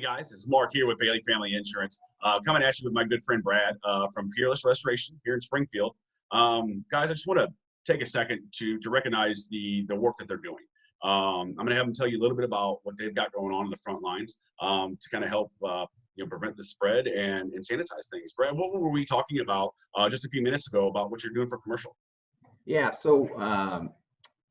Guys, it's Mark here with Bailey Family Insurance, coming at you with my good friend Brad from Peerless Restoration here in Springfield. Guys, I just want to take a second to recognize the work that they're doing. I'm going to have them tell you a little bit about what they've got going on in the front lines to kind of help prevent the spread and sanitize things. Brad, what were we talking about just a few minutes ago about what you're doing for commercial? Yeah, so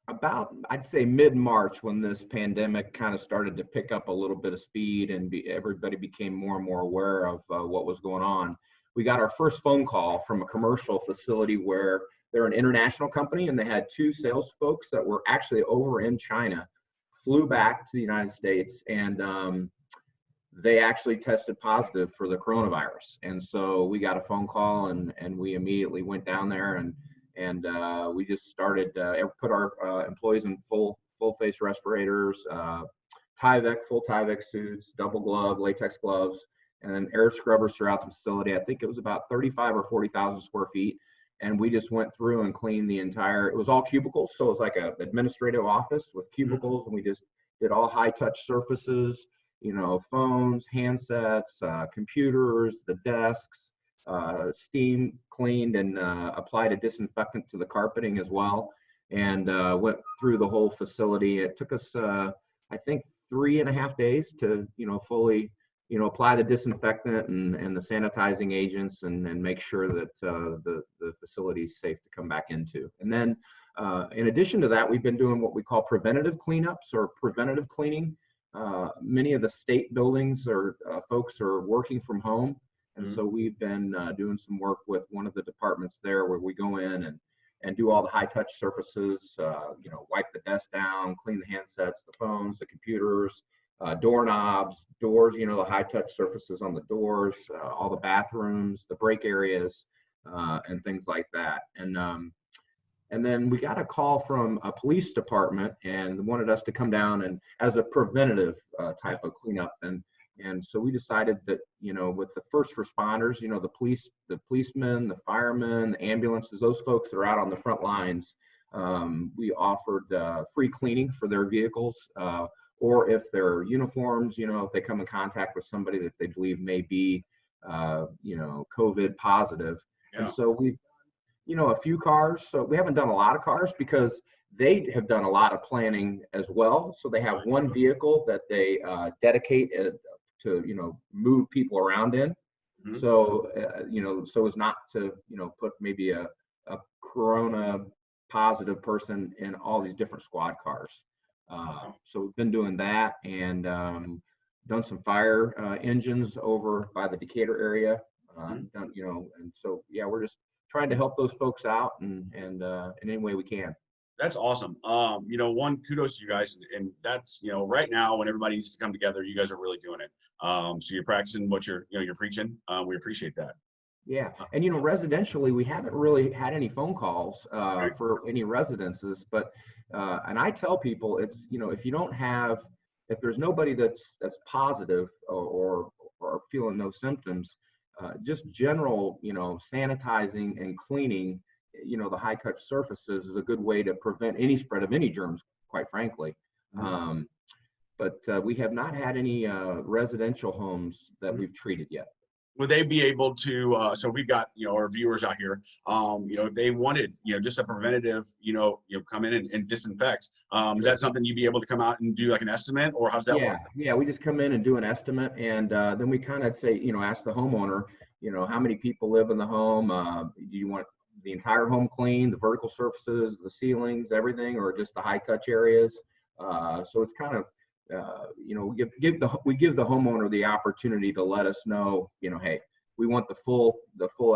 about, I'd say mid-March, when this pandemic kind of started to pick up a little bit of speed and everybody became more and more aware of what was going on, we got our first phone call from a commercial facility where they're an international company and they had two sales folks that were actually over in China, flew back to the United States, and they actually tested positive for the coronavirus. And so we got a phone call and we immediately went down there and we just started put our employees in full face respirators, full Tyvek suits, double glove, latex gloves, and then air scrubbers throughout the facility. I think it was about 35 or 40,000 square feet. And we just went through and cleaned the entire, it was all cubicles. So it was like an administrative office with cubicles, and we just did all high touch surfaces, phones, handsets, computers, the desks, steam cleaned and applied a disinfectant to the carpeting as well, and went through the whole facility. It took us, I think, 3.5 days to, fully, apply the disinfectant and the sanitizing agents and make sure that the facility is safe to come back into. And then in addition to that, we've been doing what we call preventative cleanups or preventative cleaning. Many of the state buildings or folks are working from home. And so we've been doing some work with one of the departments there where we go in and do all the high touch surfaces, wipe the desk down, clean the handsets, the phones, the computers, doorknobs, doors, the high touch surfaces on the doors, all the bathrooms, the break areas, and things like that. And then we got a call from a police department and wanted us to come down and as a preventative type of cleanup. And so we decided that, with the first responders, the policemen, the firemen, the ambulances, those folks that are out on the front lines, we offered free cleaning for their vehicles, or if their uniforms, if they come in contact with somebody that they believe may be, COVID positive. Yeah. And so we've, a few cars. So we haven't done a lot of cars because they have done a lot of planning as well. So they have one vehicle that they dedicate to move people around in. Mm-hmm. So so as not to put maybe a corona positive person in all these different squad cars. So we've been doing that and done some fire engines over by the Decatur area. And so yeah, we're just trying to help those folks out and in any way we can. That's awesome. One, kudos to you guys. And that's, right now when everybody needs to come together, you guys are really doing it. So you're practicing what you're preaching. We appreciate that. Yeah. And, residentially, we haven't really had any phone calls for any residences, but, and I tell people it's, if there's nobody that's positive or feeling no symptoms, just general, sanitizing and cleaning, the high touch surfaces is a good way to prevent any spread of any germs, quite frankly. Mm-hmm. But we have not had any residential homes that we've treated yet. Would they be able to, so we've got, our viewers out here, if they wanted, just a preventative, come in and disinfect, is that something you'd be able to come out and do like an estimate, or how does that work? Yeah, we just come in and do an estimate, and then we kind of say, ask the homeowner, how many people live in the home? Do you want the entire home clean, the vertical surfaces, the ceilings, everything, or just the high touch areas? So it's kind of, we give the homeowner the opportunity to let us know, hey, we want the full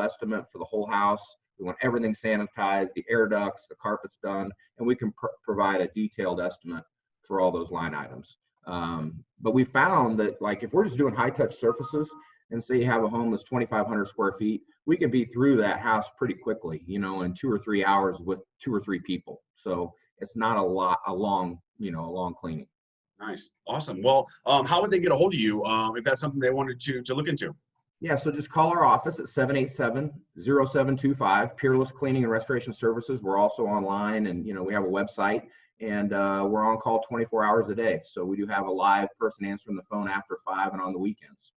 estimate for the whole house. We want everything sanitized, the air ducts, the carpets done, and we can provide a detailed estimate for all those line items. But we found that, like, if we're just doing high touch surfaces, and say you have a home that's 2,500 square feet, we can be through that house pretty quickly, in 2 or 3 hours with 2 or 3 people. So it's not a long cleaning. Nice. Awesome. Well, how would they get a hold of you if that's something they wanted to look into? Yeah, so just call our office at 787-0725, Peerless Cleaning and Restoration Services. We're also online, and we have a website, and we're on call 24 hours a day. So we do have a live person answering the phone after 5 and on the weekends.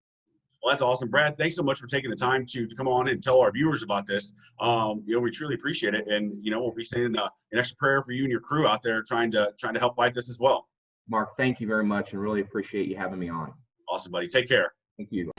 Well, that's awesome, Brad. Thanks so much for taking the time to come on and tell our viewers about this. We truly appreciate it, and we'll be saying an extra prayer for you and your crew out there trying to help fight this as well. Mark, thank you very much, and really appreciate you having me on. Awesome, buddy. Take care. Thank you.